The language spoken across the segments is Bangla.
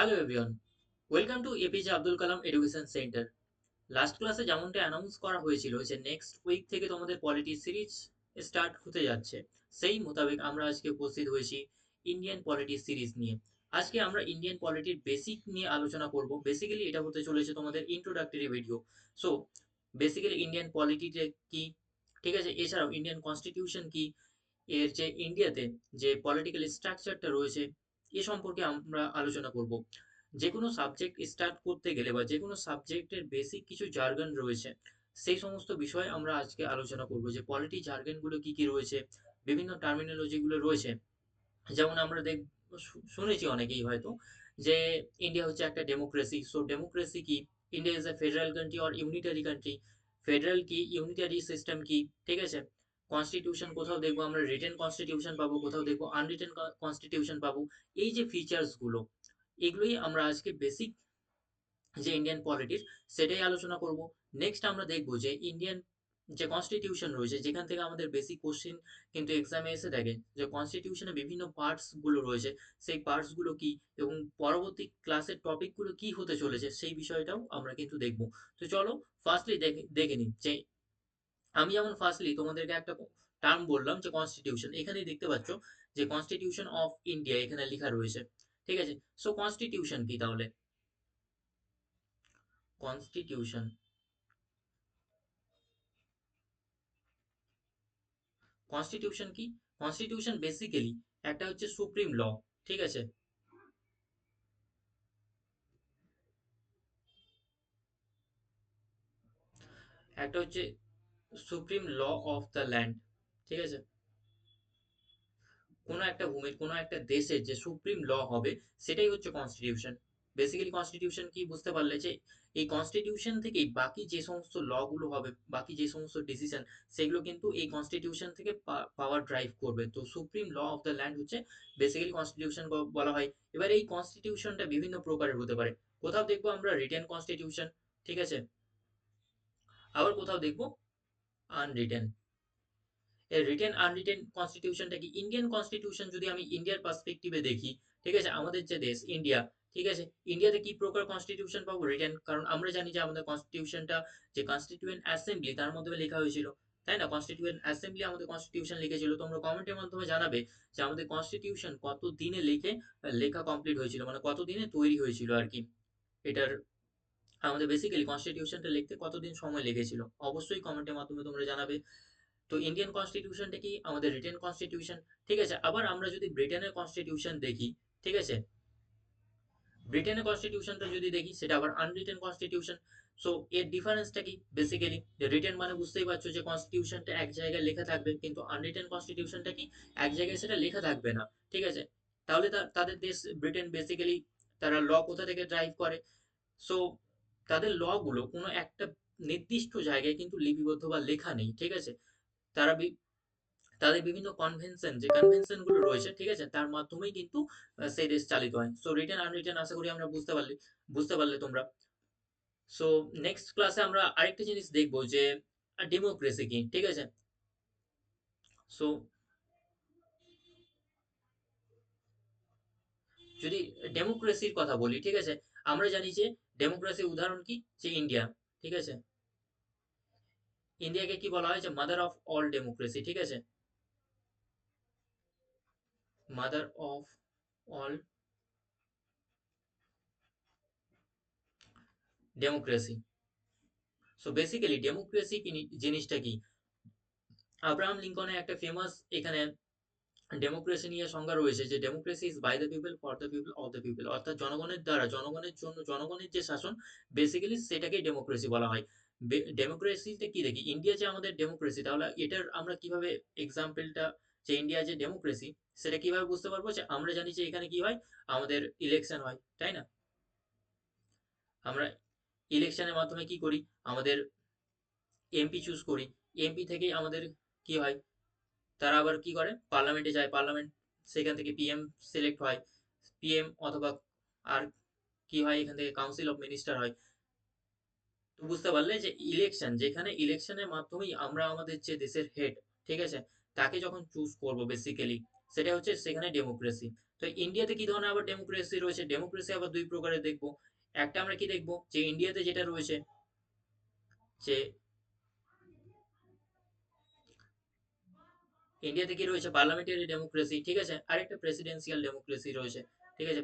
Hello everyone, welcome to APJ Abdul Kalam education centre. Last ক্লাসে যেমনটা অ্যানাউন্স করা হয়েছিল যে নেক্সট উইক থেকে তোমাদের পলিটি সিরিজ স্টার্ট হতে যাচ্ছে, সেই মোতাবেক আমরা আজকে উপস্থিত হয়েছি ইন্ডিয়ান পলিটি সিরিজ নিয়ে। আজকে আমরা ইন্ডিয়ান পলিটির বেসিক নিয়ে আলোচনা করব। বেসিক্যালি এটা হতে চলেছে তোমাদের introductory video. So basically Indian পলিটিতে কি, ঠিক আছে, এছাড়াও ইন্ডিয়ান কনস্টিটিউশন কি, এর যে ইন্ডিয়াতে যে পলিটিক্যাল স্ট্রাকচারটা রয়েছে এ সম্পর্কে আমরা আলোচনা করব। যে কোনো সাবজেক্ট স্টার্ট করতে গেলে বা যে কোনো সাবজেক্টের বেসিক কিছু জার্গন রয়েছে, সেই সমস্ত বিষয়ে আমরা আজকে আলোচনা করব যে পলিটি জার্গনগুলো কি কি রয়েছে, বিভিন্ন টার্মিনোলজিগুলো রয়েছে। যেমন আমরা শুনেছি অনেকেই হয়তো যে ইন্ডিয়া হচ্ছে একটা ডেমোক্রেসি। সো ডেমোক্রেসি কি, India is a federal country or unitary country, federal কি, ইউনিটারি সিস্টেম কি, ঠিক আছে। কনস্টিটিউশন কোথাও দেখবো আমরা রিটেন কনস্টিটিউশন পাবো, কোথাও দেখবো আনরিটেন কনস্টিটিউশন পাবো। এই যে ফিচার্স গুলো, এগুলোই আমরা আজকে বেসিক যে ইন্ডিয়ান পলিটির সেটাই আলোচনা করব। নেক্সট আমরা দেখব যে ইন্ডিয়ান যে কনস্টিটিউশন রয়েছে, যেখান থেকে আমাদের বেসিক কোশ্চেন কিন্তু এক্সামে এসে থাকে, যে কনস্টিটিউশনে বিভিন্ন পার্টস গুলো রয়েছে, সেই পার্টস গুলো কি এবং পরবর্তী ক্লাসের টপিক গুলো কি হতে চলেছে সেই বিষয়টাও আমরা কিন্তু দেখব। তো চলো ফার্স্টলি দেখে দেখে নিই যে আমি যেমন ফার্স্টলি তোমাদেরকে একটা টার্ম বললাম যে কনস্টিটিউশন, এখানেই দেখতে পাচ্ছ যে কনস্টিটিউশন অফ ইন্ডিয়া এখানে লেখা রয়েছে, ঠিক আছে। সো কনস্টিটিউশন কি তাহলে? কনস্টিটিউশন, কনস্টিটিউশন কি? কনস্টিটিউশন বেসিক্যালি একটা হচ্ছে সুপ্রিম ল, ঠিক আছে। একটা হচ্ছে supreme law of the land, ঠিক আছে। কোনো একটা ভূমির, কোনো একটা দেশের যে সুপ্রিম ল হবে সেটাই হচ্ছে কনস্টিটিউশন। বেসিক্যালি কনস্টিটিউশন কি বুঝতে পারলে যে এই কনস্টিটিউশন থেকেই বাকি যে সমস্ত ল গুলো হবে, বাকি যে সমস্ত ডিসিশন, সেগুলো কিন্তু এই কনস্টিটিউশন থেকে পাওয়ার ড্রাইভ করবে। তো supreme law of the land হচ্ছে বেসিক্যালি কনস্টিটিউশন বলা হয়। এবার এই কনস্টিটিউশনটা বিভিন্ন প্রকারের হতে পারে। কোথাও দেখবো আমরা রিটেন কনস্টিটিউশন, ঠিক আছে, আবার কোথাও দেখবো আনরিটেন। এই রিটেন আনরিটেন কনস্টিটিউশনটা কি? ইন্ডিয়ান কনস্টিটিউশন যদি আমি ইন্ডিয়ার পার্সপেক্টিভে দেখি, ঠিক আছে, আমাদের যে দেশ ইন্ডিয়া, ঠিক আছে, ইন্ডিয়াতে কি প্রকার কনস্টিটিউশন পাবো? রিটেন। কারণ আমরা জানি যে আমাদের কনস্টিটিউশনটা যে কনস্টিটিউয়েন্ট অ্যাসেম্বলি তার মাধ্যমে লেখা হয়েছিল, তাই না? কনস্টিটিউয়েন্ট অ্যাসেম্বলি আমাদের কনস্টিটিউশন লিখেছিল। তোমরা কমেন্টের মাধ্যমে জানাবে যে আমাদের কনস্টিটিউশন কত দিনে লেখা কমপ্লিট হয়েছিল, মানে কত দিনে তৈরি হয়েছিল আর কি। এটার আমাদের বেসিক্যালি কনস্টিটিউশনটা লিখতে কতদিন সময় লেগেছিল, অবশ্যই কমেন্টের মাধ্যমে তোমরা জানাবে। তো ইন্ডিয়ান কনস্টিটিউশনটা কি? আমাদের রিটেন কনস্টিটিউশন, ঠিক আছে। আবার আমরা যদি ব্রিটেনের কনস্টিটিউশন দেখি, ঠিক আছে, ব্রিটেনের কনস্টিটিউশনটা যদি দেখি সেটা আবার আনরিটেন কনস্টিটিউশন। সো এর ডিফারেন্সটা কি? বেসিক্যালি রিটেন মানে বুঝতেই পারছো যে কনস্টিটিউশনটা এক জায়গায় লেখা থাকবে, কিন্তু আনরিটেন কনস্টিটিউশনটা কি? এক জায়গায় সেটা লেখা থাকবে না, ঠিক আছে। তাহলে তাদের দেশ ব্রিটেন বেসিক্যালি তারা ল কোথা থেকে ড্রাইভ করে? সো তাদের ল গুলো কোনো একটা নির্দিষ্ট জায়গায় কিন্তু লিপিবদ্ধ বা লেখা নেই, ঠিক আছে। তারা তাদের বিভিন্ন কনভেনশন, যে কনভেনশন গুলো রয়েছে, ঠিক আছে, তার মাধ্যমেই কিন্তু সেই দেশ চালিত হয়। সো রিটেন আনরিটেন আশা করি আমরা বুঝতে পারলে তোমরা। সো নেক্সট ক্লাসে আমরা আরেকটা জিনিস দেখবো যে ডেমোক্রেসি কি, ঠিক আছে। সো যদি ডেমোক্রেসির কথা বলি, ঠিক আছে, আমরা জানি যে ডেমোক্রেসির উদাহরণ কি? যে ইন্ডিয়া, ঠিক আছে। ইন্ডিয়াকে কি বলা হয়? যে মাদার অফ অল ডেমোক্রেসি, ঠিক আছে, mother of all democracy. So basically democracy জিনিসটা কি? আব্রাহাম লিঙ্কনের একটা ফেমাস এখানে ডেমোক্রেসি নিয়ে সংজ্ঞা রয়েছে যে democracy is by the people, for the people, of the people. অর্থাৎ জনগণের দ্বারা, জনগণের জন্য, জনগণের যে শাসন, বেসিক্যালি সেটাকেই ডেমোক্রেসি বলা হয়। ডেমোক্রেসিতে কি দেখি? ইন্ডিয়া যে আমাদের ডেমোক্রেসি, তাহলে এটার আমরা কিভাবে এক্সাম্পলটা, যে ইন্ডিয়া যে ডেমোক্রেসি, সেটা কিভাবে বুঝতে পারবো? যে আমরা জানি যে এখানে কি হয়, আমাদের ইলেকশন হয়, তাই না? আমরা ইলেকশনের মাধ্যমে কি করি? আমাদের এমপি চুজ করি। এমপি থেকেই আমাদের কি হয়? তারা আবার কি করে? পার্লামেন্টে যায়, পার্লামেন্ট, সেখান থেকে পিএম সিলেক্ট হয়, পিএম অথবা আর কি হয়, এখান থেকে কাউন্সিল অফ মিনিস্টার হয়। তো বুঝতে পারলে যে ইলেকশন, যেখানে ইলেকশনের মাধ্যমেই আমরা আমাদের যে দেশের হেড, ঠিক আছে, তাকে যখন চুজ করব বেসিক্যালি, সেটা হচ্ছে সেখানে ডেমোক্রেসি। তো ইন্ডিয়াতে কি ধরনের আবার ডেমোক্রেসি রয়েছে? ডেমোক্রেসি আবার দুই প্রকারের দেখবো। একটা আমরা কি দেখবো, যে ইন্ডিয়াতে যেটা রয়েছে, যে ইন্ডিয়াতে কি রয়েছে, পার্লামেন্টারি ডেমোক্রেসি, ঠিক আছে, আরেকটা প্রেসিডেন্সিয়াল ডেমোক্রেসি রয়েছে, ঠিক আছে,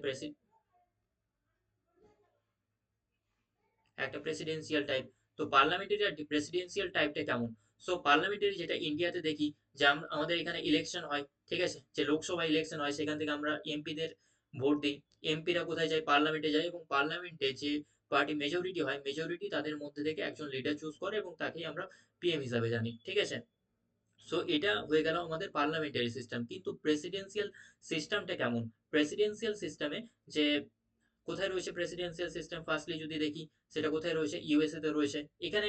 একটা প্রেসিডেন্সিয়াল টাইপ। তো পার্লামেন্টারি আর প্রেসিডেন্সিয়াল টাইপটা কেমন? সো পার্লামেন্টারি যেটা ইন্ডিয়াতে দেখি, যে আমাদের এখানে ইলেকশন হয়, ঠিক আছে, যে লোকসভা ইলেকশন হয়, সেখান থেকে আমরা এমপিদের ভোট দিই। এমপিরা কোথায় যায়? পার্লামেন্টে যায়, এবং পার্লামেন্টে যে পার্টি মেজরিটি হয়, মেজরিটি তাদের মধ্যে থেকে একজন লিডার চুজ করে, এবং তাকেই আমরা পিএম হিসাবে জানি, ঠিক আছে। সো এটা হয়ে গেল আমাদের পার্লামেন্টারি সিস্টেম। কিন্তু প্রেসিডেন্সিয়াল সিস্টেমটা কেমন? প্রেসিডেন্সিয়াল সিস্টেমে যে কোথায় রয়েছে প্রেসিডেন্সিয়াল সিস্টেম, ফার্স্টলি যদি দেখি, সেটা কোথায় রয়েছে? ইউএসএ তে রয়েছে। এখানে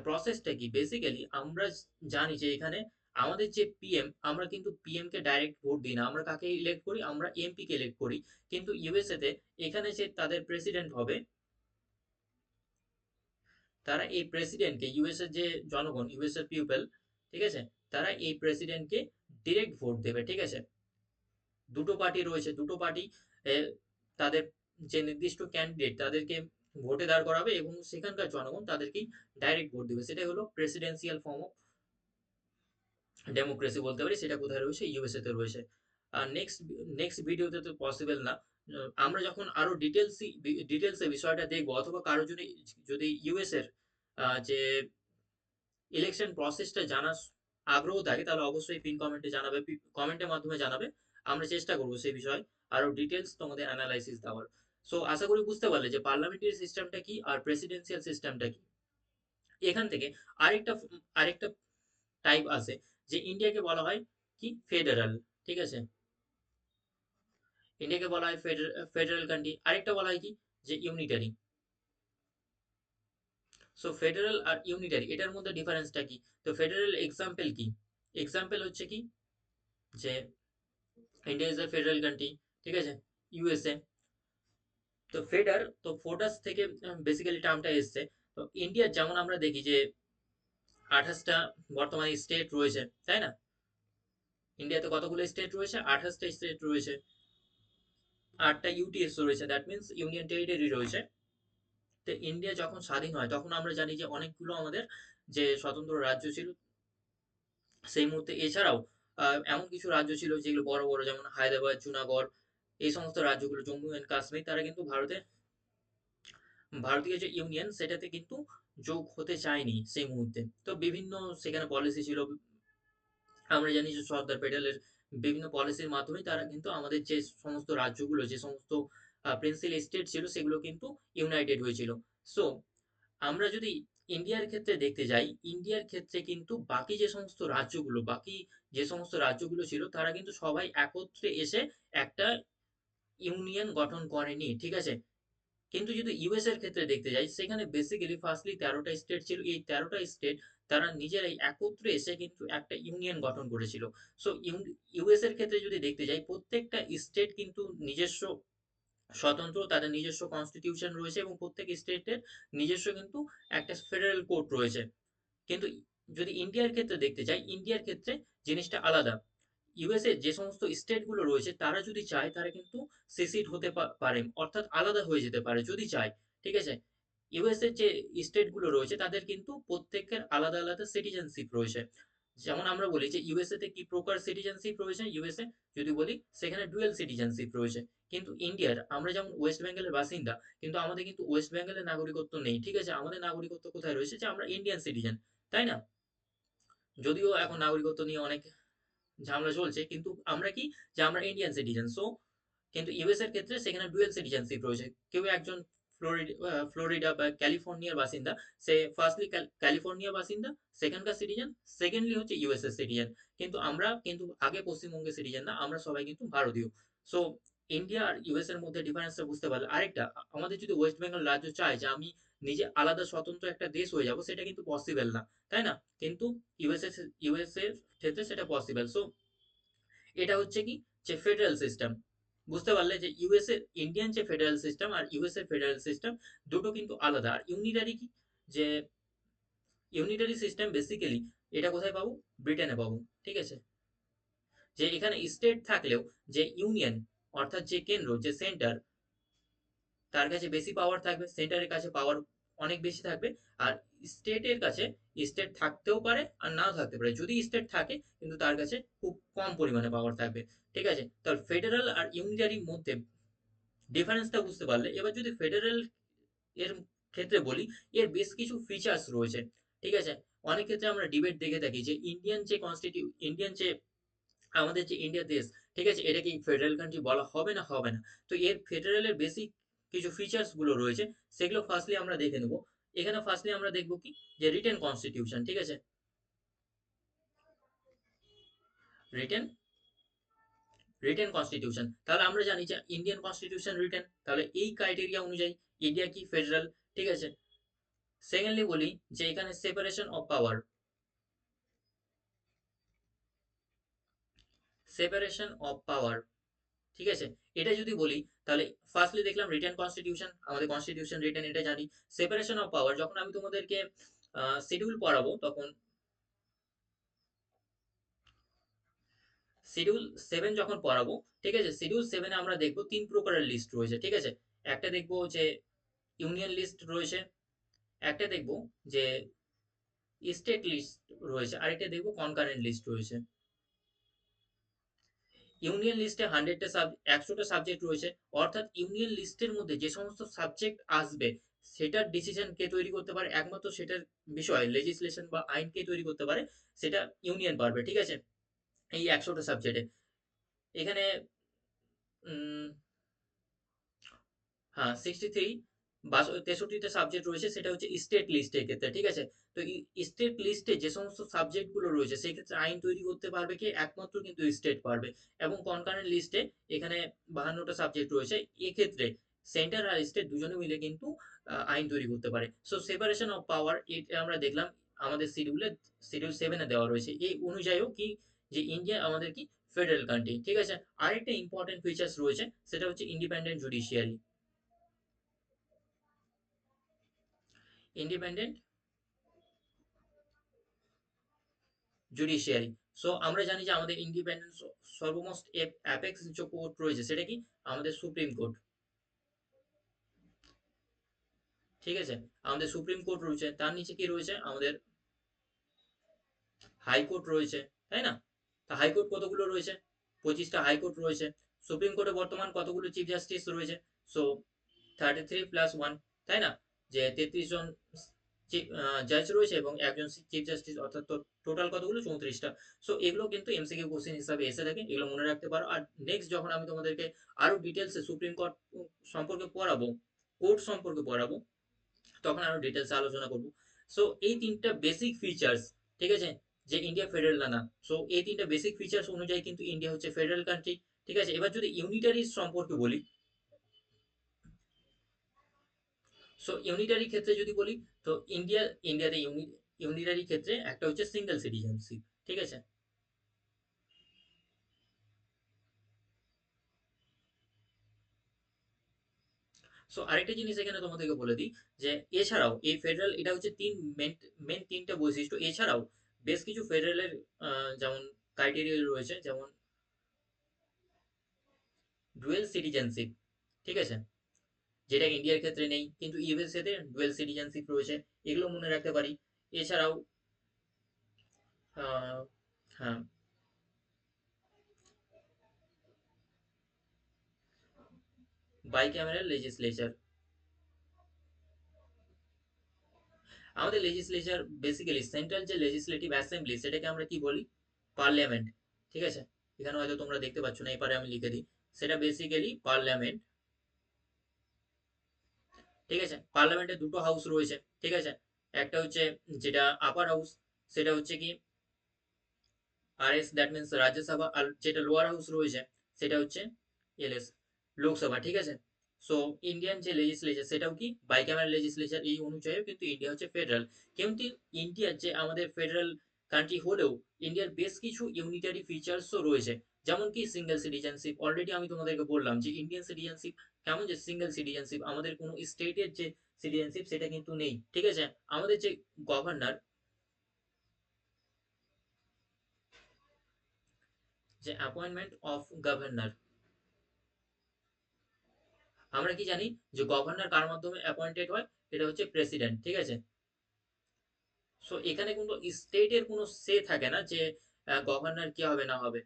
প্রসেসটা কি? বেসিক্যালি আমরা জানি যে এখানে আমাদের যে পিএম, আমরা কিন্তু পিএম কে ডাইরেক্ট ভোট দিই না, আমরা কাকে ইলেক্ট করি? আমরা এমপি কে ইলেক্ট করি। কিন্তু ইউএসএ তে এখানে যে তাদের প্রেসিডেন্ট হবে, তারা এই প্রেসিডেন্টকে, ইউএসএ যে জনগণ, ইউএসএ পিপল, ঠিক আছে, তারা এই প্রেসিডেন্টকে ডিরেক্ট ভোট দেবে, ঠিক আছে। দুটো পার্টি রয়েছে, দুটো পার্টি তাদের যে নির্দিষ্ট ক্যান্ডিডেট, তাদেরকে ভোটে দাঁড় করাবে, এবং সেখানকার জনগণ তাদেরকেই ডাইরেক্ট ভোট দেবে। সেটাই হলো প্রেসিডেন্সিয়াল ফর্ম অফ ডেমোক্রেসি বলতে পারি। সেটা কোথায় রয়েছে? ইউএসএ তে রয়েছে। আর নেক্সট নেক্সট ভিডিওতে তো পসিবল না। আমরা যখন আরো ডিটেলসে বিষয়টা দেখবো, অথবা কারো যদি যদি ইউএস এর যে ইলেকশন প্রসেসটা জানার আগ্রহ থাকে, তাহলে অবশ্যই পিন কমেন্টে জানাবে, কমেন্টের মাধ্যমে জানাবে। আমরা চেষ্টা করবো সেই বিষয়ে আরো ডিটেলস তোমাদের অ্যানালাইসিস দেওয়ার। সো আশা করি বুঝতে পারলে যে পার্লামেন্টারি সিস্টেমটা কি আর প্রেসিডেন্সিয়াল সিস্টেমটা কি। এখান থেকে আরেকটা আরেকটা টাইপ আছে, যে ইন্ডিয়াকে বলা হয় কি? ফেডারাল, ঠিক আছে। ইন্ডিয়াকে বলা হয় ফেডারাল কান্ট্রি। আরেকটা বলা হয় কি? যে ইউনিটারি। সো ফেডারেল আর ইউনিটারি, এটার মধ্যে ডিফারেন্সটা কি? তো ফেডারেল এক্সাম্পল কি? এক্সাম্পল হচ্ছে কি, যে India is a federal country, ঠিক আছে। ইউএসএ, তো তো ফোর্টাস থেকে বেসিক্যালি টার্মটা এসছে। তো ইন্ডিয়ার যেমন আমরা দেখি যে 28টা বর্তমানে স্টেট রয়েছে, তাই না? ইন্ডিয়াতে কতগুলো স্টেট রয়েছে? 28টা স্টেট রয়েছে, 8টা ইউটিএস রয়েছে, দ্যাট মিনস ইউনিয়ন টেরিটরি রয়েছে। তো ইন্ডিয়া যখন স্বাধীন হয়, তখন আমরা জানি যে অনেকগুলো আমাদের যে স্বতন্ত্র রাজ্য ছিল সেই মুহূর্তে। এছাড়াও এমন কিছু রাজ্য ছিল যেগুলো বড় বড়, যেমন হায়দ্রাবাদ, জুনাগড়, এই সমস্ত রাজ্যগুলো, জম্মু এন্ড কাশ্মীর, তারা কিন্তু ভারতীয় যে ইউনিয়ন, সেটাতে কিন্তু যোগ হতে চায়নি সেই মুহূর্তে। তো বিভিন্ন সেখানে পলিসি ছিল। আমরা জানি যে সর্দার প্যাটেলের বিভিন্ন পলিসির মাধ্যমে তারা কিন্তু আমাদের যে সমস্ত রাজ্যগুলো, যে সমস্ত প্রিন্সিপাল স্টেট ছিল, সেগুলো কিন্তু ইউনাইটেড হয়েছিল। সো আমরা যদি ইন্ডিয়ার ক্ষেত্রে দেখতে যাই, ইন্ডিয়ার ক্ষেত্রে কিন্তু বাকি যে সমস্ত রাজ্যগুলো ছিল, তারা কিন্তু সবাই একত্রে এসে একটা ইউনিয়ন গঠন করেনি, ঠিক আছে। কিন্তু যদি ইউএস এর ক্ষেত্রে দেখতে যাই, সেখানে বেসিক্যালি ফার্স্টলি 13টা স্টেট ছিল। এই 13টা স্টেট তারা নিজেরাই একত্রে এসে কিন্তু একটা ইউনিয়ন গঠন করেছিল। সো ইউএস এর ক্ষেত্রে যদি দেখতে যাই, প্রত্যেকটা স্টেট কিন্তু নিজস্ব স্বতন্ত্র, তাদের নিজস্ব কনস্টিটিউশন রয়েছে, এবং প্রত্যেক স্টেটের নিজস্ব কিন্তু একটা ফেডারেল কোর্ট রয়েছে। কিন্তু যদি ইন্ডিয়ার ক্ষেত্রে দেখতে যাই, ইন্ডিয়ার ক্ষেত্রে জিনিসটা আলাদা। ইউএসএ যে সমস্ত স্টেট গুলো রয়েছে, তারা যদি চায়, তারা কিন্তু সেসিড হতে পারে, অর্থাৎ আলাদা হয়ে যেতে পারে যদি চায়, ঠিক আছে। ইউএসএ যে স্টেট গুলো রয়েছে, তাদের কিন্তু প্রত্যেকের আলাদা আলাদা সিটিজেনশিপ রয়েছে। যেমন আমরা বলি যে ইউএসএ তে কি প্রকার সিটিজেনশিপ রয়েছে, ইউএসএ যদি বলি, সেখানে ডুয়েল সিটিজেনশিপ রয়েছে। কিন্তু ইন্ডিয়ার, আমরা যেমন ওয়েস্ট বেঙ্গলের বাসিন্দা, কিন্তু আমাদের কিন্তু ওয়েস্ট বেঙ্গলের নাগরিকত্ব নেই, ঠিক আছে। আমাদের নাগরিকত্ব কোথায় রয়েছে? যে আমরা ইন্ডিয়ান সিটিজেন, তাই না? যদিও এখন নাগরিকত্ব নিয়ে অনেক ঝামেলা চলছে, কিন্তু আমরা কি, যে আমরা ইন্ডিয়ান সিটিজেন। সো কিন্তু ইউএস এর ক্ষেত্রে সেখানে ডুয়েল সিটিজেনশিপ রয়েছে। কেউ একজন ফ্লোরিডা বা ক্যালিফোর্নিয়ার বাসিন্দা, সে ফার্স্টলি ক্যালিফোর্নিয়া বাসিন্দা, সেখানকার সিটিজেন, সেকেন্ডলি হচ্ছে ইউএস এর সিটিজেন। কিন্তু আমরা কিন্তু আগে পশ্চিমবঙ্গের সিটিজেন না, আমরা সবাই কিন্তু ভারতীয়। সো ইন্ডিয়া আর ইউএস এর মধ্যে ডিফারেন্সটা বুঝতে পারলে। আরেকটা, আমাদের যদি ওয়েস্ট বেঙ্গল রাজ্য চায় যে আমি নিজে আলাদা স্বতন্ত্র একটা দেশ হয়ে যাব, সেটা কিন্তু পসিবল না, তাই না? কিন্তু ইউএস এর ক্ষেত্রে সেটা পসিবল। সো এটা হচ্ছে কি, যে ফেডারেল সিস্টেম। বুঝতে পারলে যে ইন্ডিয়ান যে ফেডারেল সিস্টেম আর ইউএস এর ফেডারেল সিস্টেম, দুটো কিন্তু আলাদা। আর ইউনিটারি কি, যে ইউনিটারি সিস্টেম বেসিক্যালি এটা কোথায় পাবো? ব্রিটেনে পাবো, ঠিক আছে। যে এখানে স্টেট থাকলেও যে ইউনিয়ন অর্থাৎ যে কেন্দ্র যে সেন্টার তার কাছে বেশি পাওয়ার থাকবে, সেন্টারের কাছে পাওয়ার অনেক বেশি থাকবে। আর স্টেটের কাছে স্টেট থাকতেও পারে আর নাও থাকতে পারে, যদি স্টেট থাকে কিন্তু তার কাছে খুব কম পরিমাণে পাওয়ার থাকবে। ঠিক আছে, তাহলে ফেডারেল আর ইউনিটারির মধ্যে ডিফারেন্সটা বুঝতে পারলে, এবার যদি ফেডারেল এর ক্ষেত্রে বলি, এর বেশ কিছু ফিচার্স রয়েছে। ঠিক আছে, অনেক ক্ষেত্রে আমরা ডিবেট দেখে থাকি যে ইন্ডিয়ান যে আমাদের যে ইন্ডিয়া দেশ, ঠিক আছে, এটা কি ফেডারেল কান্ট্রি বলা হবে না হবে না? তো এর ফেডারেলের বেসিক কিছু ফিচার্স গুলো রয়েছে, সেগুলো ফার্স্টলি আমরা দেখে নেব। এখানে ফার্স্টলি আমরা দেখবো কি, যে রিটেন কনস্টিটিউশন। ঠিক আছে, রিটেন রিটেন কনস্টিটিউশন, তাহলে আমরা জানি যে ইন্ডিয়ান কনস্টিটিউশন রিটেন, তাহলে এই ক্রাইটেরিয়া অনুযায়ী ইন্ডিয়া কি ফেডারেল। ঠিক আছে, সেকেন্ডলি বলি যে এখানে সেপারেশন অফ পাওয়ার। ঠিক আছে, এটা যদি বলি, তাহলে ফার্স্টলি দেখলাম রিটেন কনস্টিটিউশন, আমাদের কনস্টিটিউশন রিটেন এটা জানি। সেপারেশন অফ পাওয়ার, যখন আমি তোমাদেরকে শিডিউল পড়াবো তখন শিডিউল 7 যখন পড়াবো, ঠিক আছে, শিডিউল 7-এ আমরা দেখবো তিন প্রকারের লিস্ট রয়েছে। ঠিক আছে, একটা দেখবো যে ইউনিয়ন লিস্ট রয়েছে, একটা দেখবো যে স্টেট লিস্ট রয়েছে, আরেকটা দেখবো কনকারেন্ট লিস্ট রয়েছে। ইউনিয়ন লিস্টে 100টা সাবজেক্ট রয়েছে, অর্থাৎ ইউনিয়ন লিস্টের মধ্যে যে সমস্ত সাবজেক্ট আসবে সেটার ডিসিশন কে তৈরি করতে পারে, একমাত্র সেটার বিষয় লেজিসলেশন বা আইন কে তৈরি করতে পারে, সেটা ইউনিয়ন পারবে। ঠিক আছে, এই 100টা সাবজেক্টে এখানে উম, হ্যাঁ, 63টা সাবজেক্ট রয়েছে, সেটা হচ্ছে স্টেট লিস্টের ক্ষেত্রে। ঠিক আছে, তো স্টেট লিস্টে যে সমস্ত সাবজেক্ট গুলো রয়েছে সেই ক্ষেত্রে আইন তৈরি করতে পারবে কি, একমাত্র কিন্তু স্টেট পারবে। এবং কনকারেন্ট লিস্টে এখানে 52টা সাবজেক্ট রয়েছে, এক্ষেত্রে সেন্টার আর স্টেট দুজনে মিলে কিন্তু আইন তৈরি করতে পারে। সো সেপারেশন অফ পাওয়ার এটা আমরা দেখলাম আমাদের শিডিউল 7-এ দেওয়া রয়েছে। এই অনুযায়ীও কি, যে ইন্ডিয়া আমাদের কি ফেডারেল কান্ট্রি। ঠিক আছে, আরেকটা ইম্পর্টেন্ট ফিচার্স রয়েছে, সেটা হচ্ছে independent judiciary. Independent judiciary. So আমরা জানি যে আমাদের ইন্ডিপেন্ডেন্স সর্বমোস্ট অ্যাপেক্স যে কোর্ট রয়েছে সেটা কি, আমাদের সুপ্রিম কোর্ট। ঠিক আছে, আমাদের সুপ্রিম কোর্ট রয়েছে, তার নিচে কি রয়েছে, আমাদের হাইকোর্ট রয়েছে, তাই না? তা হাইকোর্ট কতগুলো রয়েছে? 25টা হাইকোর্ট রয়েছে। সুপ্রিম কোর্টে বর্তমান কতগুলো চিফ জাস্টিস রয়েছে? সো 33+1, তাই না? যে 33 জন জাজ রয়েছে এবং একজন চিফ জাস্টিস, অর্থাৎ টোটাল কতগুলো, 34টা। সো এগুলো কিন্তু এমসিকিউ কোশ্চেন হিসাবে এসে থাকে, এগুলো মনে রাখতে পারো। আর নেক্সট যখন আমি তোমাদেরকে আরো ডিটেলসে সুপ্রিম কোর্ট সম্পর্কে পড়াবো, কোর্ট সম্পর্কে পড়াবো, তখন আরো ডিটেলসে আলোচনা করব। সো এই তিনটা বেসিক ফিচার্স, ঠিক আছে, যে ইন্ডিয়া ফেডারেল না। সো এই তিনটা বেসিক ফিচার্স অনুযায়ী কিন্তু ইন্ডিয়া হচ্ছে ফেডারেল কান্ট্রি। ঠিক আছে, এবার যদি ইউনিটারি সম্পর্কে বলি, সো ইউনিটারি ক্ষেত্রে যদি বলি, তো ইন্ডিয়াতে ইউনিটারি ক্ষেত্রে একটা হচ্ছে সিঙ্গেল সিটিজেনশিপ। ঠিক আছে, সো আরেকটা জিনিস এখানে তোমাদেরকে বলে দিই, যে এছাড়াও এই ফেডারেল এটা হচ্ছে মেন মেন তিনটা বৈশিষ্ট্য, এছাড়াও বেশ কিছু ফেডারেলের যেমন ক্রাইটেরিয়া রয়েছে, যেমন ডুয়েল সিটিজেনশিপ। ঠিক আছে, যেটা ইন্ডিয়ার ক্ষেত্রে নেই, কিন্তু ইউএসএ তে ডুয়েল সিটিজেনশিপ রয়েছে, এগুলো মনে রাখতে পারি। এছাড়াও আহ, হ্যাঁ, বাইক্যামেরাল লেজিসলেচার। আমাদের লেজিসলেচার বেসিক্যালি সেন্ট্রাল যে লেজিসলেটিভ অ্যাসেম্বলি সেটাকে আমরা কি বলি, পার্লামেন্ট। ঠিক আছে, এখানে হয়তো তোমরা দেখতে পাচ্ছ না, এপারে আমি লিখে দিই, সেটা বেসিক্যালি পার্লামেন্ট। ঠিক আছে, পার্লামেন্টে দুটো হাউস রয়েছে। ঠিক আছে, একটা হচ্ছে যেটা আপার হাউস, সেটা হচ্ছে কি আরএস, দ্যাট মিনস রাজ্যসভা। আর যেটা লোয়ার হাউস রয়েছে সেটা হচ্ছে এলএস, লোকসভা। ঠিক আছে, সো ইন্ডিয়ান যে লেজিসলেচার সেটাও কি বাইক্যামেরাল লেজিসলেচার, এই অনুযায়ী কিন্তু ইন্ডিয়া হচ্ছে ফেডারেল। কিন্তু ইন্ডিয়ার যে আমাদের ফেডারেল কান্ট্রি হলেও ইন্ডিয়ার বেশ কিছু ইউনিটারি ফিচার্সও রয়েছে, যেমন কি সিঙ্গেল সিটিজেনশিপ। অলরেডি আমি তোমাদেরকে বললাম যে ইন্ডিয়ান সিটিজেনশিপ কেমন, যে সিঙ্গেল সিটিজেনশিপ, আমাদের কোনো স্টেটের যে সিটিজেনশিপ সেটা কিন্তু নেই। ঠিক আছে, আমাদের যে গভর্নর, যে অ্যাপয়েন্টমেন্ট অফ গভর্নর, আমরা কি জানি যে গভর্নর কার মাধ্যমে অ্যাপয়েন্টেড হয়? এটা হচ্ছে প্রেসিডেন্ট, ঠিক আছে। সো এখানে কিন্তু স্টেটের কোনো সে থাকে না যে গভর্নর কি হবে না হবে।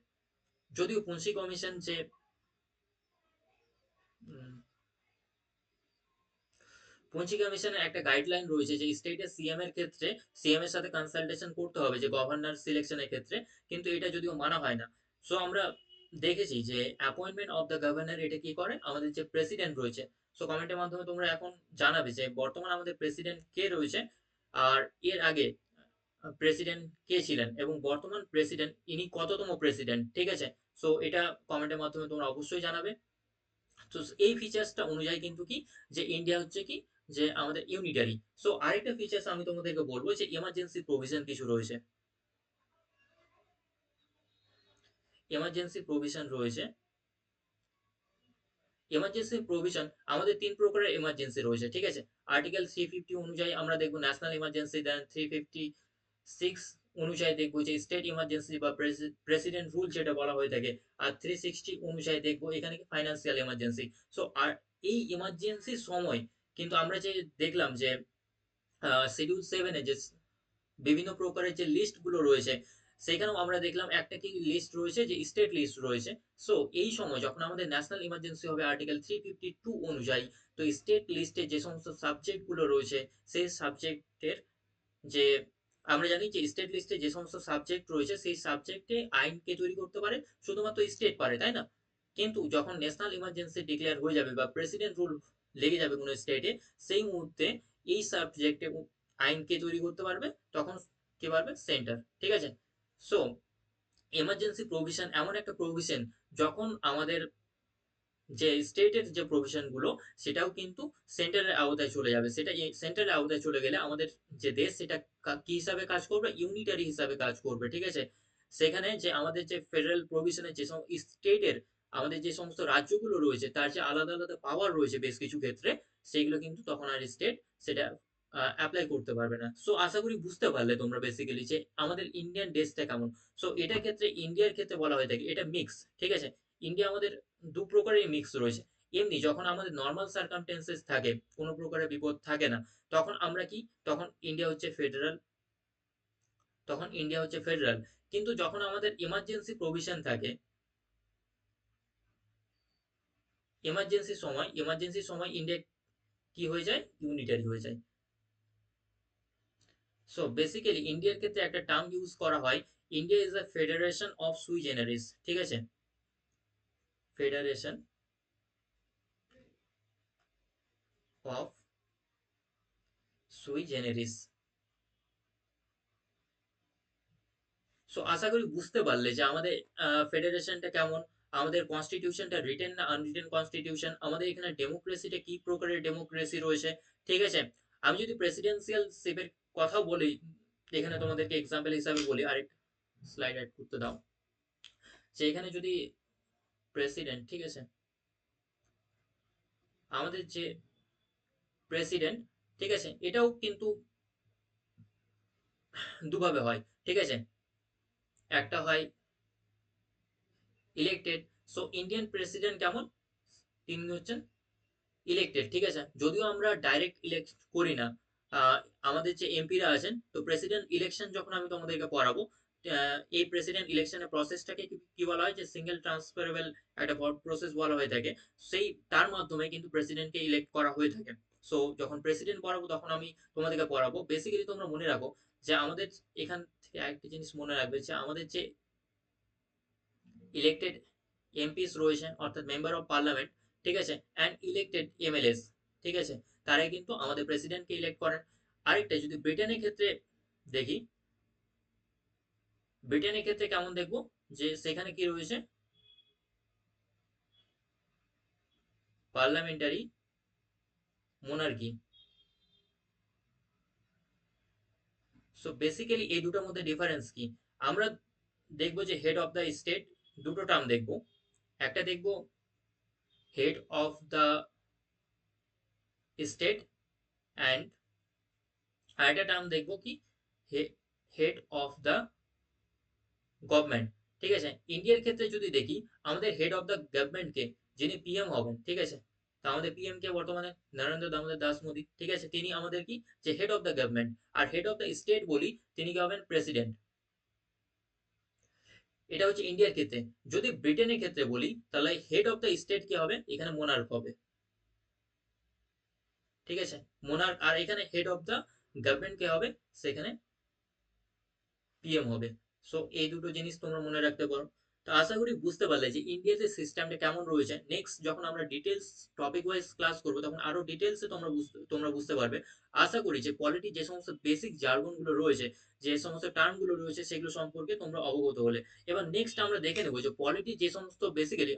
যদিও পুঞ্চি কমিশন যে উম, পুঞ্চি কমিশনের একটা গাইডলাইন রয়েছে যে স্টেটের সিএম এর ক্ষেত্রে সিএম এর সাথে কনসালটেশন করতে হবে যে গভর্নর সিলেকশনের ক্ষেত্রে, কিন্তু এটা যদিও মানা হয় না। সো আমরা দেখেছি যে অ্যাপয়েন্টমেন্ট অফ দ্য গভর্নর এটা কি করে আমাদের যে প্রেসিডেন্ট রয়েছে। সো কমেন্টের মাধ্যমে তোমরা এখন জানাবে যে বর্তমান আমাদের প্রেসিডেন্ট কে রয়েছে, আর এর আগে প্রেসিডেন্ট কে ছিলেন, এবং বর্তমান প্রেসিডেন্ট ইনি কততম প্রেসিডেন্ট, ঠিক আছে। সো এটা কমেন্টের মাধ্যমে তোমরা অবশ্যই জানাবে। তো এই ফিচার্সটা অনুযায়ী কিন্তু কি যে ইন্ডিয়া হচ্ছে কি যে আমাদের ইউনিটারি। সো আরেকটা ফিচার্স আমি তোমাদেরকে বলবো যে এমার্জেন্সি প্রভিশন কিছু রয়েছে। এমার্জেন্সি প্রভিশন রয়েছে। এমার্জেন্সি প্রভিশন আমাদের তিন প্রকারের এমার্জেন্সি রয়েছে, ঠিক আছে। আর্টিকেল 350 অনুযায়ী আমরা দেখবো ন্যাশনাল এমার্জেন্সি, দেন 356 অনুযায়ী দেখবো যে স্টেট ইমার্জেন্সি বা প্রেসিডেন্ট রুল যেটা বলা হয়ে থাকে, আর 360 অনুযায়ী দেখবো এখানে কি ফাইন্যান্সিয়াল এমার্জেন্সি। সো আর এই এমার্জেন্সির সময় কিন্তু আমরা যে দেখলাম যে শিডিউল 7-এ যে বিভিন্ন প্রকারের যে লিস্ট গুলো রয়েছে, সেখানেও আমরা দেখলাম একটা কি লিস্ট রয়েছে যে স্টেট লিস্ট রয়েছে। সো এই সময় যখন আমাদের ন্যাশনাল ইমার্জেন্সি হবে আর্টিকেল 352 অনুযায়ী, তো স্টেট লিস্টে যে সমস্ত সাবজেক্ট গুলো রয়েছে সেই সাবজেক্টের যে আমরা জানি যে স্টেট লিস্টে যে সমস্ত সাবজেক্ট রয়েছে সেই সাবজেক্টে আইন কে তৈরি করতে পারে শুধুমাত্র স্টেট পারে, তাই না? কিন্তু যখন ন্যাশনাল ইমার্জেন্সি ডিক্লেয়ার হয়ে যাবে বা প্রেসিডেন্ট রুল লেগে যাবে কোনো স্টেটে, সেই মুহূর্তে এই সাবজেক্টে আইন কে তৈরি করতে পারবে? তখন কে পারবে? সেন্টার, ঠিক আছে। সো এমার্জেন্সি প্রভিশন এমন একটা প্রভিশন যখন আমাদের যে স্টেটের যে প্রভিশন গুলো সেটাও কিন্তু সেন্টারের আওতায় চলে যাবে। সেটা সেন্টারের আওতায় চলে গেলে আমাদের যে দেশ সেটা কি হিসাবে কাজ করবে? ইউনিটারি হিসাবে কাজ করবে, ঠিক আছে। সেখানে যে আমাদের যে ফেডারেল প্রভিশনের যে স্টেটের আমাদের যে সমস্ত রাজ্যগুলো রয়েছে তার যে আলাদা আলাদা পাওয়ার রয়েছে বেশ কিছু ক্ষেত্রে, সেগুলো কিন্তু তখন আর স্টেট সেটা অ্যাপ্লাই করতে পারবে না। সো আশা করি বুঝতে পারলে তোমরা বেসিক্যালি যে আমাদের ইন্ডিয়ান দেশটা কেমন। সো এটার ক্ষেত্রে ইন্ডিয়ার ক্ষেত্রে বলা হয়ে থাকে এটা মিক্স, ঠিক আছে। ইন্ডিয়া আমাদের দু প্রকারের মিক্স রয়েছে। এমনি যখন আমাদের নর্মাল সার্কামটেন্সেস থাকে, কোনো প্রকারের বিপদ থাকে না, তখন আমরা কি, তখন ইন্ডিয়া হচ্ছে ফেডারাল, তখন ইন্ডিয়া হচ্ছে ফেডারাল। কিন্তু যখন আমাদের ইমার্জেন্সি প্রভিশন থাকে, ইমার্জেন্সি সময় ইন্ডিয়া কি হয়ে যায়? ইউনিটারি হয়ে যায়। সো বেসিক্যালি ইন্ডিয়ার ক্ষেত্রে একটা টার্ম ইউজ করা হয়, India is a federation of সুই জেনারিস, ঠিক আছে। ফেডারেশন অফ সুই জেনারিস। সো আশা করি বুঝতে পারলে যে আমাদের ফেডারেশনটা কেমন, আমাদের কনস্টিটিউশনটা রিটেন না আনরিটেন কনস্টিটিউশন, আমাদের এখানে ডেমোক্রেসিটা কি প্রকারের ডেমোক্রেসি রয়েছে, ঠিক আছে। আমি যদি প্রেসিডেন্সিয়াল শিপের কথা বলি, এখানে তোমাদেরকে এক্সাম্পল হিসাবে বলি, আরেক স্লাইড অ্যাড করতে দাও। যে এখানে যদি প্রেসিডেন্ট, ঠিক আছে, আমাদের যে প্রেসিডেন্ট, ঠিক আছে, এটাও কিন্তু দুভাবে হয়, ঠিক আছে। একটা হয় ইলেক্টেড। সো ইন্ডিয়ান প্রেসিডেন্ট কেমন? তিনি হচ্ছেন ইলেক্টেড, ঠিক আছে। যদিও আমরা ডাইরেক্ট ইলেক্ট করি না, আহ, আমাদের যে এমপিরা আছেন, তো প্রেসিডেন্ট ইলেকশন যখন আমি তোমাদেরকে পড়াবো, এই প্রেসিডেন্ট ইলেকশনের প্রসেসটাকে কি বলা হয়? যে সিঙ্গেল ট্রান্সফারেবল একটা ভোট প্রসেস বলা হয়ে থাকে। সেই তার মাধ্যমে কিন্তু প্রেসিডেন্টকে ইলেক্ট করা হয়ে থাকে। সো যখন প্রেসিডেন্ট পড়াবো তখন আমি তোমাদেরকে পড়াবো। বেসিক্যালি তোমরা মনে রাখো যে আমাদের এখান থেকে একটা জিনিস মনে রাখবে যে আমাদের যে ইলেক্টেড এমপিস রয়েছেন অর্থাৎ মেম্বার অফ পার্লামেন্ট, ঠিক আছে, অ্যান্ড ইলেক্টেড এমএলএস, ঠিক আছে, তারাই কিন্তু আমাদের প্রেসিডেন্টকে ইলেক্ট করেন। আরেকটা যদি ব্রিটেনের ক্ষেত্রে দেখি, ব্রিটেনের ক্ষেত্রে কেমন দেখবো, যে সেখানে কি রয়েছে? Parliamentary monarchy. সো বেসিক্যালি এই দুটোর মধ্যে ডিফারেন্স কি? আমরা দেখবো যে হেড অফ দ্য স্টেট, দুটো টার্ম দেখবো। একটা দেখবো head of the state, and আরেকটা টার্ম দেখবো কি হেড অফ দ্য গভর্নমেন্ট। ঠিক আছে? ইন্ডিয়ার ক্ষেত্রে যদি দেখি, আমাদের হেড অফ দ্য গভর্নমেন্ট কে, যিনি পিএম হবেন, ঠিক আছে? তা আমাদের পিএম কে বর্তমানে নরেন্দ্র দামোদর দাস মোদী, ঠিক আছে? তিনি আমাদের কি, যে হেড অফ দ্য গভর্নমেন্ট। আর হেড অফ দ্য স্টেট বলি, তিনি কি হবেন, প্রেসিডেন্ট। এটা হচ্ছে ইন্ডিয়ার ক্ষেত্রে। যদি ব্রিটেনের ক্ষেত্রে বলি, তাহলে হেড অফ দ্য স্টেট কি হবে, এখানে মোনার্ক হবে। ঠিক আছে? মোনার্ক। আর এখানে হেড অফ দ্য গভর্নমেন্ট কে হবে, সেখানে পিএম হবে। সো এই দুটো জিনিস তোমরা মনে রাখতে পারো। তো আশা করি বুঝতে পারলে যে ইন্ডিয়াতে সিস্টেমটা কেমন রয়েছে। নেক্সট যখন আমরা ডিটেলস টপিক ওয়াইজ ক্লাস করবো, তখন আরো ডিটেলসে তোমরা বুঝতে পারবে। আশা করি যে পলিটি যে সমস্ত বেসিক জার্গন গুলো রয়েছে, যে সমস্ত টার্ম গুলো রয়েছে, সেগুলো সম্পর্কে তোমরা অবগত হলে। এবার নেক্সট আমরা দেখে নেবো যে পলিটি যে সমস্ত বেসিক্যালি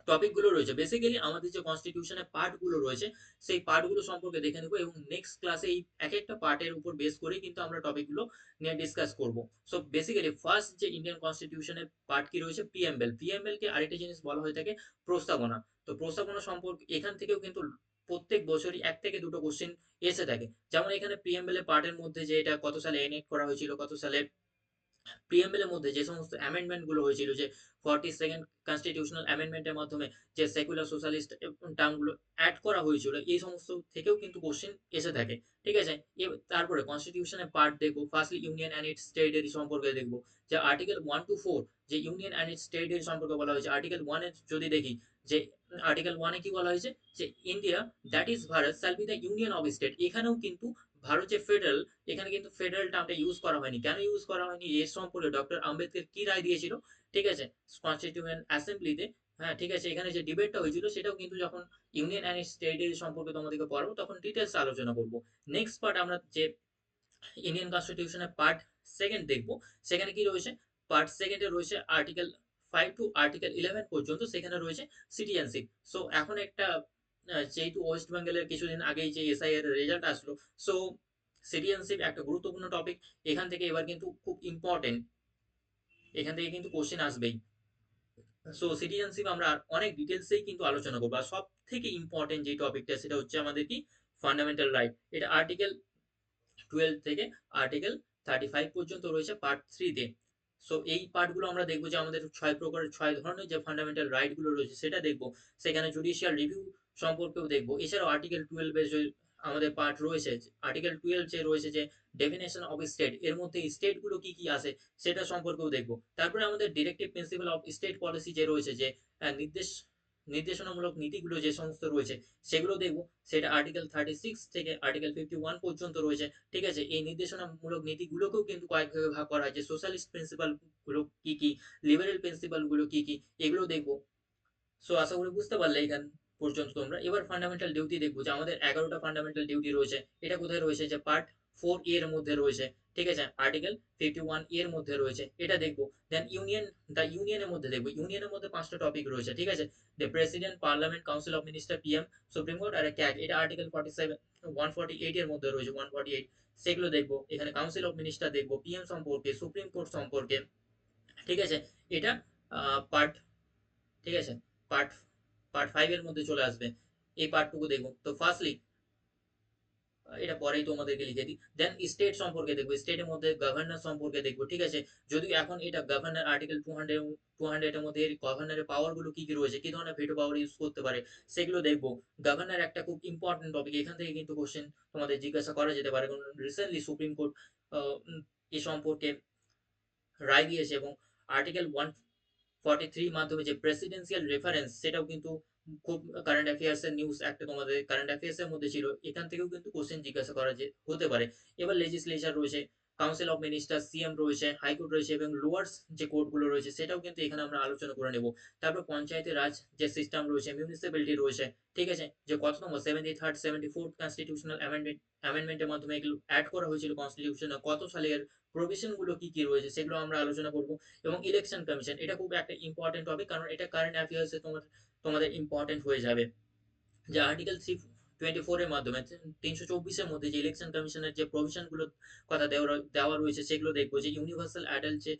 টপিক গুলো রয়েছে, বেসিক্যালি আমাদের যে কনস্টিটিউশনের পার্ট গুলো রয়েছে, সেই পার্ট গুলো সম্পর্কে দেখে নেবো, এবং নেক্সট ক্লাসে এই এক একটা পার্টের উপর বেস করেই কিন্তু আমরা টপিক গুলো নিয়ে ডিসকাস করব। সো বেসিক্যালি ফার্স্ট যে ইন্ডিয়ান কনস্টিটিউশনের পার্ট কি রয়েছে, পিএমএল। পিএমএল কে আরেকটা জিনিস বলা হয়ে থাকে প্রস্তাবনা। তো প্রস্তাবনা সম্পর্কে এখান থেকেও কিন্তু প্রত্যেক বছরই এক থেকে দুটো কোশ্চেন এসে থাকে। যেমন এখানে প্রিএমএল এর পার্টের মধ্যে যে এটা কত সালে এনএক্ট করা হয়েছিল, কত সালে প্রিএমএল এর মধ্যে যে সমস্ত অ্যামেন্ডমেন্ট গুলো হয়েছিল, যে 42nd কনস্টিটিউশনাল অ্যামেন্ডমেন্টের মাধ্যমে যে সেকুলার সোশ্যালিস্ট টার্ম গুলো অ্যাড করা হয়েছিল, এই সমস্ত থেকেও কিন্তু কোশ্চেন এসে থাকে। ঠিক আছে? তারপরে কনস্টিটিউশনের পার্ট দেখবো, firstly union and it's territory সম্পর্কে দেখবো, যে আর্টিকেল 1 to 4 যে ইউনিয়ন অ্যান্ড ইটস টেরিটরি সম্পর্কে বলা হয়েছে। আর্টিকেল 1 এ যদি দেখি, যে আর্টিকেল 1 এ কি বলা হয়েছে, যে India that is Bharat shall be the union of state. এখানেও কিন্তু ভারত যে ফেডারেল, এখানে কিন্তু ফেডারেল টার্মটা ইউজ করা হয়নি। কেন ইউজ করা হয়নি, এর সম্পর্কে ডক্টর আম্বেদকর কি রায় দিয়েছিল, ঠিক আছে, কনস্টিটিউয়েন্ট অ্যাসেম্বলিতে। হ্যাঁ, ঠিক আছে, এখানে যে ডিবেটটা হয়েছিল, সেটাও কিন্তু যখন ইউনিয়ন অ্যান্ড টেরিটরি সম্পর্কে তোমাদেরকে পড়াবো, তখন ডিটেলস আলোচনা করবো। নেক্সট পার্ট আমরা যে ইন্ডিয়ান কনস্টিটিউশনের পার্ট সেকেন্ড দেখবো, সেখানে কি রয়েছে, পার্ট সেকেন্ডে রয়েছে আর্টিকেল 5 to আর্টিকেল 11 পর্যন্ত, সেখানে রয়েছে সিটিজেনশিপ। সো এখন একটা যেহেতু ওয়েস্ট বেঙ্গলের কিছুদিন আগেই যে এসআই এর রেজাল্ট আসলো, সো সিটিজেনশিপ একটা গুরুত্বপূর্ণ টপিক। এখান থেকে এবার কিন্তু খুব ইম্পর্টেন্ট, এখান থেকে কিন্তু কোশ্চেন আসবেই। সো সিটিজেনশিপ আমরা অনেক ডিটেলসেই কিন্তু আলোচনা করবো। আর সব থেকে ইম্পর্টেন্ট যে টপিকটা, সেটা হচ্ছে আমাদের কি, ফান্ডামেন্টাল রাইট। এটা আর্টিকেল 12 থেকে আর্টিকেল 35 পর্যন্ত রয়েছে পার্ট 3 তে। সো এই পার্টগুলো আমরা দেখবো, যে আমাদের 6 ধরনের যে ফান্ডামেন্টাল রাইট গুলো রয়েছে, সেটা দেখবো। সেখানে জুডিশিয়াল রিভিউ সম্পর্কেও দেখবো। এছাড়াও আর্টিকেল 12 এর যে আমাদের পার্ট রয়েছে, আর্টিকেল 12 যে রয়েছে, যে ডেফিনেশন অফ স্টেট, এর মধ্যে স্টেট গুলো কি কি আছে, সেটা সম্পর্কেও দেখবো। তারপরে আমাদের directive principal of state policy যে রয়েছে, যে নির্দেশনামূলক নীতিগুলো যে সমস্ত রয়েছে, সেগুলো দেখবো। সেটা আর্টিকেল 36 থেকে আর্টিকেল 51 পর্যন্ত রয়েছে। ঠিক আছে? এই নির্দেশনামূলক নীতিগুলোকেও কিন্তু কয়েক ভাগে ভাগ করা হয়, যে সোশ্যালিস্ট প্রিন্সিপাল গুলো কি কি, লিবারেল প্রিন্সিপাল গুলো কি কি, এগুলো দেখবো। সো আশা করি বুঝতে পারলে এখান পর্যন্ত তোমরা। এবার ফান্ডামেন্টাল ডিউটি দেখবো, যে আমাদের 11টা ফান্ডামেন্টাল ডিউটি রয়েছে। এটা কোথায় রয়েছে, যে পার্ট 4 এর মধ্যে রয়েছে। ঠিক আছে? আর্টিকেল 51 এর মধ্যে রয়েছে, এটা দেখবো। দেন ইউনিয়নের মধ্যে দেখবো। ইউনিয়নের মধ্যে 5টা টপিক রয়েছে। ঠিক আছে? The president, parliament, council of minister, PM, supreme court আর ক্যাগ। এটা আর্টিকেল 47 148 এর মধ্যে রয়েছে, 148। সেগুলো দেখবো। এখানে কাউন্সিল অফ মিনিস্টার দেখবো, পিএম সম্পর্কে, সুপ্রিম কোর্ট সম্পর্কে। ঠিক আছে? এটা পার্ট, ঠিক আছে, পার্ট পার্ট 5 এর মধ্যে চলে আসবে। এই পার্টটুকু দেখবো। তো ফার্স্টলি এটা পরেই তোমাদেরকে লিখে দিই। দেন স্টেট সম্পর্কে দেখবো, স্টেটের মধ্যে গভর্নর সম্পর্কে দেখবো। ঠিক আছে? যদিও এখন এটা গভর্নর আর্টিকেল 200 এর মধ্যে গভর্নরের পাওয়ার গুলো কি কি রয়েছে, কি ধরনের ভেটো পাওয়ার ইউজ করতে পারে, সেগুলো দেখবো। গভর্নর একটা খুব ইম্পর্টেন্ট টপিক, এখান থেকে কিন্তু কোশ্চেন তোমাদের জিজ্ঞাসা করা যেতে পারে, কারণ রিসেন্টলি সুপ্রিম কোর্ট এ সম্পর্কে রায় দিয়েছে, এবং আর্টিকেল 143 মাধ্যমে যে প্রেসিডেন্সিয়াল রেফারেন্স, সেটাও কিন্তু খুব কারেন্ট অ্যাফেয়ার্স এর নিউজ একটা তোমাদের কারেন্ট অ্যাফেয়ার্স এর মধ্যে ছিল। এখান থেকেও কিন্তু কোশ্চেন জিজ্ঞাসা করা যে হতে পারে। এবার লেজিসলেচার রয়েছে, কাউন্সিল অফ মিনিস্টার, সিএম রয়েছে, হাইকোর্ট রয়েছে, এবং লোয়ার্স যে কোর্ট গুলো রয়েছে, সেটাও কিন্তু এখানে আমরা আলোচনা করে নেব। তারপর পঞ্চায়েতের রাজ যে সিস্টেম রয়েছে, মিউনিসিপ্যালিটি রয়েছে। ঠিক আছে? যে কত নম্বর 73rd 74th কনস্টিটিউশনাল অ্যামেন্ডমেন্টের মাধ্যমে এগুলো অ্যাড করা হয়েছিল কনস্টিটিউশনে, কত সালের প্রভিশন গুলো কি কি রয়েছে, সেগুলো আমরা আলোচনা করব। এবং ইলেকশন কমিশন, এটা খুব একটা ইম্পর্টেন্ট টপিক, কারণ এটা কারেন্ট অ্যাফেয়ার্সে তোমাদের ইম্পর্টেন্ট হয়ে যাবে। যে আর্টিকেল 324 এর মাধ্যমে, 324 এর মধ্যে যে ইলেকশন কমিশনের যে প্রভিশন গুলো কথা দেওয়া রয়েছে, সেগুলো দেখবো। যে ইউনিভার্সাল অ্যাডাল্ট যে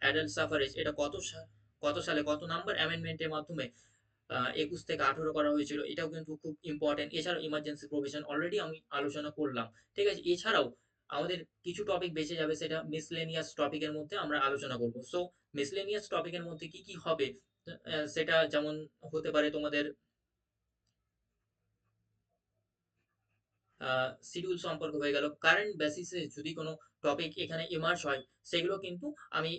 অ্যাডাল্ট সাফারেজ, এটা কত সালে কত নাম্বার অ্যামেন্ডমেন্টের মাধ্যমে 21 থেকে 18 করা হয়েছিল, এটাও কিন্তু খুব ইম্পর্টেন্ট। এছাড়াও ইমার্জেন্সি প্রভিশন অলরেডি আমি আলোচনা করলাম। ঠিক আছে? এছাড়াও আমাদের কিছু টপিক বেঁচে যাবে, সেটা মিসলেনিয়াস টপিকের মধ্যে আমরা আলোচনা করব। সো মিসলেনিয়াস টপিকের মধ্যে কি কি হবে, সেটা যেমন হতে পারে তোমাদের শিডিউল সম্পর্ক হয়ে গেল, কারেন্ট বেসিসে যদি কোনো টপিক এখানে ইমার্জ হয়, সেগুলো কিন্তু আমি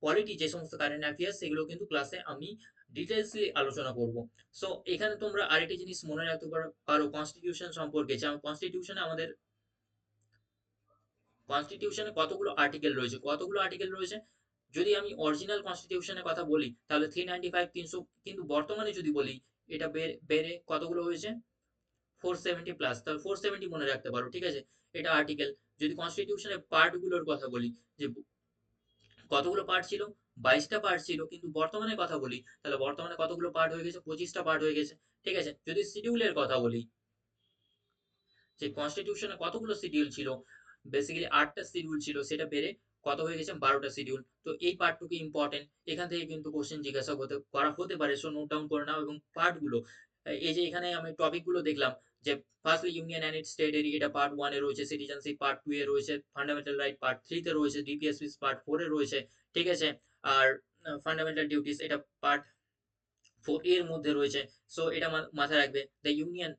পলিটি যে সমস্ত কারেন্ট অ্যাফেয়ার্স সেগুলো কিন্তু ক্লাসে আমি ডিটেলসলি আলোচনা করব। সো এখানে তোমরা আরেকটি জিনিস মনে রাখতে পারো কনস্টিটিউশন সম্পর্কে, যেমন কনস্টিটিউশনে কতগুলো আর্টিকেল রয়েছে, যদি আমি অরিজিনাল কনস্টিটিউশনের কথা বলি তাহলে 395 300, কিন্তু বর্তমানে যদি বলি এটা বেড়ে কতগুলো হয়েছে, 470 প্লাস, তাহলে 470 মনে রাখতে পারো, ঠিক আছে। এটা আর্টিকেল। যদি কনস্টিটিউশনের পার্ট গুলোর কথা বলি, যে কতগুলো পার্ট ছিল, 22টা পার্ট ছিল, কিন্তু বর্তমানে কথা বলি তাহলে বর্তমানে কতগুলো পার্ট হয়ে গেছে, 25টা পার্ট হয়ে গেছে, ঠিক আছে। যদি শিডিউলের কথা বলি, যে কনস্টিটিউশনে কতগুলো শিডিউল ছিল, বেসিক্যালি 8টা শিডিউল ছিল, সেটা বেড়ে কত হয়ে গেছে, 12টা শিডিউল। তো এই পার্টটুকু ইম্পর্টেন্ট, এখান থেকে কিন্তু কোশ্চেন জিজ্ঞাসা হতে পারে, সো নোট ডাউন করে নাও। এবং পার্টগুলো, এই যে এখানে আমি টপিকগুলো দেখলাম, যে firstly union and it's territory, এটা পার্ট 1 এ রয়েছে, সিটিজেনশিপ পার্ট 2 এ রয়েছে, ফান্ডামেন্টাল রাইট পার্ট 3 তে রয়েছে, ডিপিএসপিস পার্ট 4 এ রয়েছে, ঠিক আছে। আর ফান্ডামেন্টাল ডিউটিস এটা পার্ট 4 এর মধ্যে রয়েছে। সো এটা মাথায় রাখবে। দ্য ইউনিয়ন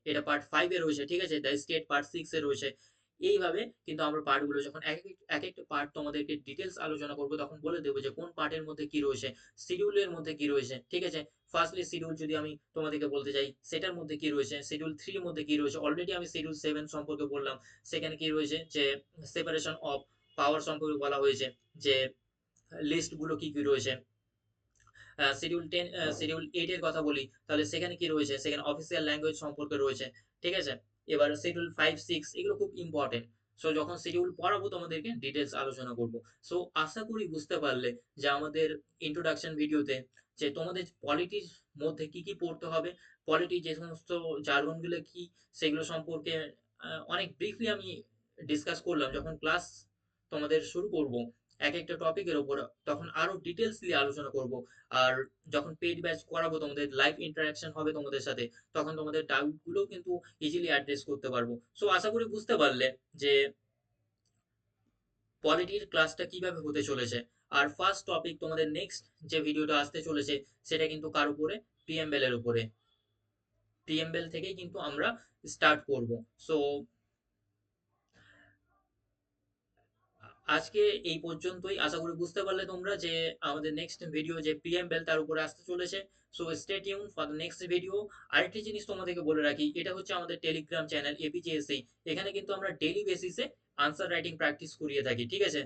এটা পার্ট 5 এ রয়েছে, ঠিক আছে। দ্য স্টেট পার্ট 6 এ রয়েছে। এইভাবে কিন্তু আমরা পার্টগুলো যখন এক একটা পার্ট তোমাদেরকে ডিটেলস আলোচনা করব, তখন বলে দেবো যে কোন পার্টের মধ্যে কি রয়েছে, শিডিউলের মধ্যে কি রয়েছে, ঠিক আছে। ফার্স্টলি শিডিউল যদি আমি তোমাদেরকে বলতে চাই, সেটার মধ্যে কি রয়েছে, শিডিউল 3 এর মধ্যে কি রয়েছে, অলরেডি আমি শিডিউল 7 সম্পর্কে বললাম। সেখানে কি রয়েছে, যে সেপারেশন অফ পাওয়ার সম্পর্কে বলা হয়েছে, যে লিস্ট গুলো কি কি রয়েছে। শিডিউল 8 এর কথা বলি, তাহলে সেখানে কি রয়েছে, সেখানে অফিসিয়াল ল্যাঙ্গুয়েজ সম্পর্কে রয়েছে, ঠিক আছে। এবার শিডিউল 5 6 এগুলো খুব ইম্পর্টেন্ট। সো যখন শিডিউল পড়াবো তোমাদেরকে ডিটেলস আলোচনা করব। সো আশা করি বুঝতে পারলে যে আমাদের ইন্ট্রোডাকশন ভিডিওতে, যে তোমাদের পলিটির মধ্যে কি কি পড়তে হবে, পলিটি যে সমস্ত জার্গনগুলো কি, সেগুলো সম্পর্কে অনেক ব্রিফলি আমি ডিসকাস করলাম। যখন ক্লাস তোমাদের শুরু করব এক একটা টপিকের ওপর, তখন আরো ডিটেলসলি আলোচনা করব। আর যখন পেইড ব্যাচ করাবো, তোমাদের লাইভ ইন্টারাকশন হবে তোমাদের সাথে, তখন তোমাদের ডাউট গুলো কিন্তু ইজিলি অ্যাড্রেস করতে পারবো। সো আশা করি বুঝতে পারলে যে পলিটির ক্লাসটা কিভাবে হতে চলেছে। আর ফার্স্ট টপিক তোমাদের নেক্সট যে ভিডিওটা আসতে চলেছে, সেটা কিন্তু কার উপরে, পিএমএল এর উপরে। পিএমএল থেকেই কিন্তু আমরা স্টার্ট করব। সো আজকে এই পর্যন্তই। আশা করি বুঝতে পারলে তোমরা যে আমাদের নেক্সট ভিডিও যে পিএম বেল তার উপরে আসতে চলেছে। So stay tune for the next video. আরেকটি জিনিস তোমাদেরকে বলে রাখি, এটা হচ্ছে আমাদের টেলিগ্রাম চ্যানেল এপিজেএসসি। এখানে কিন্তু আমরা ডেইলি বেসিসে আনসার রাইটিং প্র্যাকটিস করিয়ে থাকি, ঠিক আছে।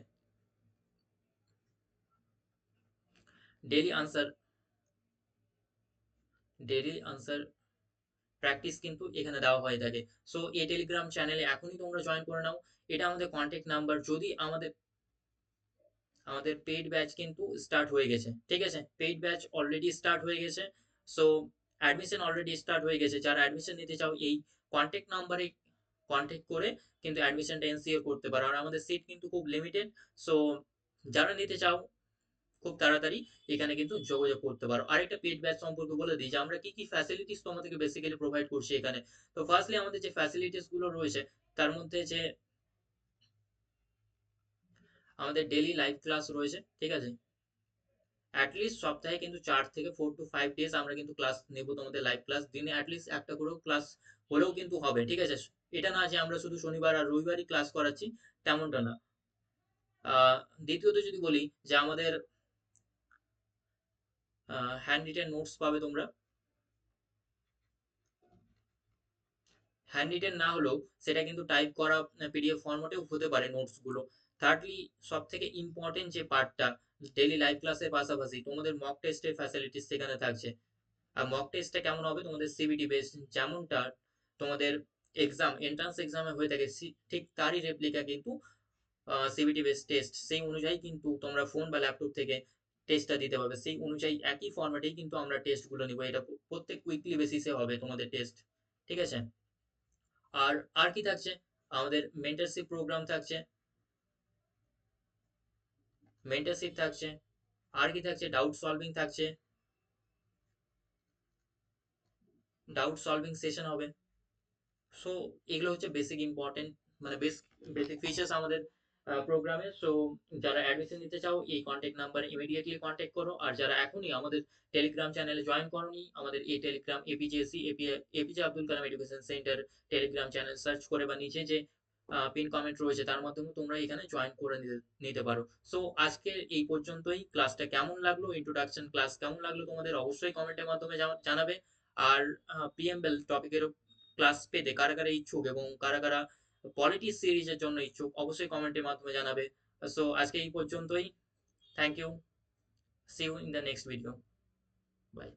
Daily answer daily answer practice কিন্তু এখানে দেওয়া হয়ে থাকে। সো এই টেলিগ্রাম চ্যানেলে এখনই তোমরা জয়েন করে নাও। এটা আমাদের কন্ট্যাক্ট নাম্বার। যদি আমাদের পেইড ব্যাচ কিন্তু স্টার্ট হয়ে গেছে, ঠিক আছে। পেইড ব্যাচ অলরেডি স্টার্ট হয়ে গেছে। সো অ্যাডমিশন অলরেডি স্টার্ট হয়ে গেছে। যারা অ্যাডমিশন নিতে চাও, এই কন্ট্যাক্ট নাম্বারে কন্ট্যাক্ট করে কিন্তু অ্যাডমিশনটা এনসিওর করতে পারো। আর আমাদের সিট কিন্তু খুব লিমিটেড। সো যারা নিতে চাও খুব তাড়াতাড়ি এখানে কিন্তু যোগাযোগ করতে পারো। আরেকটা পেইড ব্যাচ সম্পর্কে বলে দিই, যে আমরা কি কি ফ্যাসিলিটিস তোমাদেরকে বেসিক্যালি প্রোভাইড করছি এখানে। তো ফার্স্টলি আমাদের যে ফ্যাসিলিটিস গুলো রয়েছে, তার মধ্যে যে আমাদের ডেইলি লাইভ ক্লাস রয়েছে, ঠিক আছে। অ্যাটলিস্ট সপ্তাহে কিন্তু 4 থেকে 4 to 5 ডেজ আমরা কিন্তু ক্লাস নেব, তোমাদের লাইভ ক্লাস। দিনে অ্যাটলিস্ট একটা করেও ক্লাস হলেও কিন্তু হবে, ঠিক আছে। এটা না যে আমরা শুধু শনিবার আর রবিবারই ক্লাস করাচ্ছি, তেমনটা না। আহ, দ্বিতীয়ত যদি বলি, যে আমাদের হ্যান্ড রিটেন নোটস পাবে তোমরা। হ্যান্ড রিটেন না হলেও সেটা কিন্তু টাইপ করা পিডিএফ ফরম্যাটেও হতে পারে নোটস গুলো। থার্ডলি, সব থেকে ইম্পর্টেন্ট যে পার্টটা, ডেইলি লাইভ ক্লাসের পাশাপাশি তোমাদের মক টেস্টের ফ্যাসিলিটিস সেখানে থাকছে। আর মক টেস্টটা কেমন হবে, তোমাদের সিবিটি বেস যেমনটা তোমাদের এন্ট্রান্স এক্সামে হয়ে থাকে, ঠিক তারই রেপ্লিকা কিন্তু সিবিটি বেস টেস্ট। সেই অনুযায়ী কিন্তু তোমরা ফোন বা ল্যাপটপ থেকে টেস্টটা দিতে পারবে। সেই অনুযায়ী একই ফরম্যাটেই কিন্তু আমরা টেস্টগুলো নিব। এটা প্রত্যেক উইকলি বেসিসে হবে তোমাদের টেস্ট, ঠিক আছে। আর আর কি থাকছে, আমাদের মেন্টারশিপ থাকছে। আর কি থাকছে, ডাউট সলভিং সেশন হবে। সো এগুলো হচ্ছে বেসিক ইম্পর্টেন্ট, মানে বেশ বেসিক ফিচার্স আমাদের প্রোগ্রামে। সো যারা অ্যাডমিশন নিতে চাও এই কন্ট্যাক্ট নাম্বারে ইমিডিয়েটলি কন্ট্যাক্ট করো। আর যারা এখনই আমাদের টেলিগ্রাম চ্যানেলে জয়েন করোনি, আমাদের এই Telegram APJESC APJ Abdul Kalam education center Telegram channel search করে বা নিচে যে পিন কমেন্ট রয়েছে তার মাধ্যমে তোমরা এখানে জয়েন করে নিতে পারো। সো আজকে এই পর্যন্তই। ক্লাসটা কেমন লাগলো, ইন্ট্রোডাকশন ক্লাস কেমন লাগলো তোমাদের অবশ্যই কমেন্টের মাধ্যমে জানাবে। আর পিএমএল টপিকের ক্লাস পেতে কারা কারা ইচ্ছুক এবং কারা কারা পলিটিক্স সিরিজের জন্য ইচ্ছুক অবশ্যই কমেন্টের মাধ্যমে জানাবে। সো আজকে এই পর্যন্তই। Thank you. See you in the next video. By.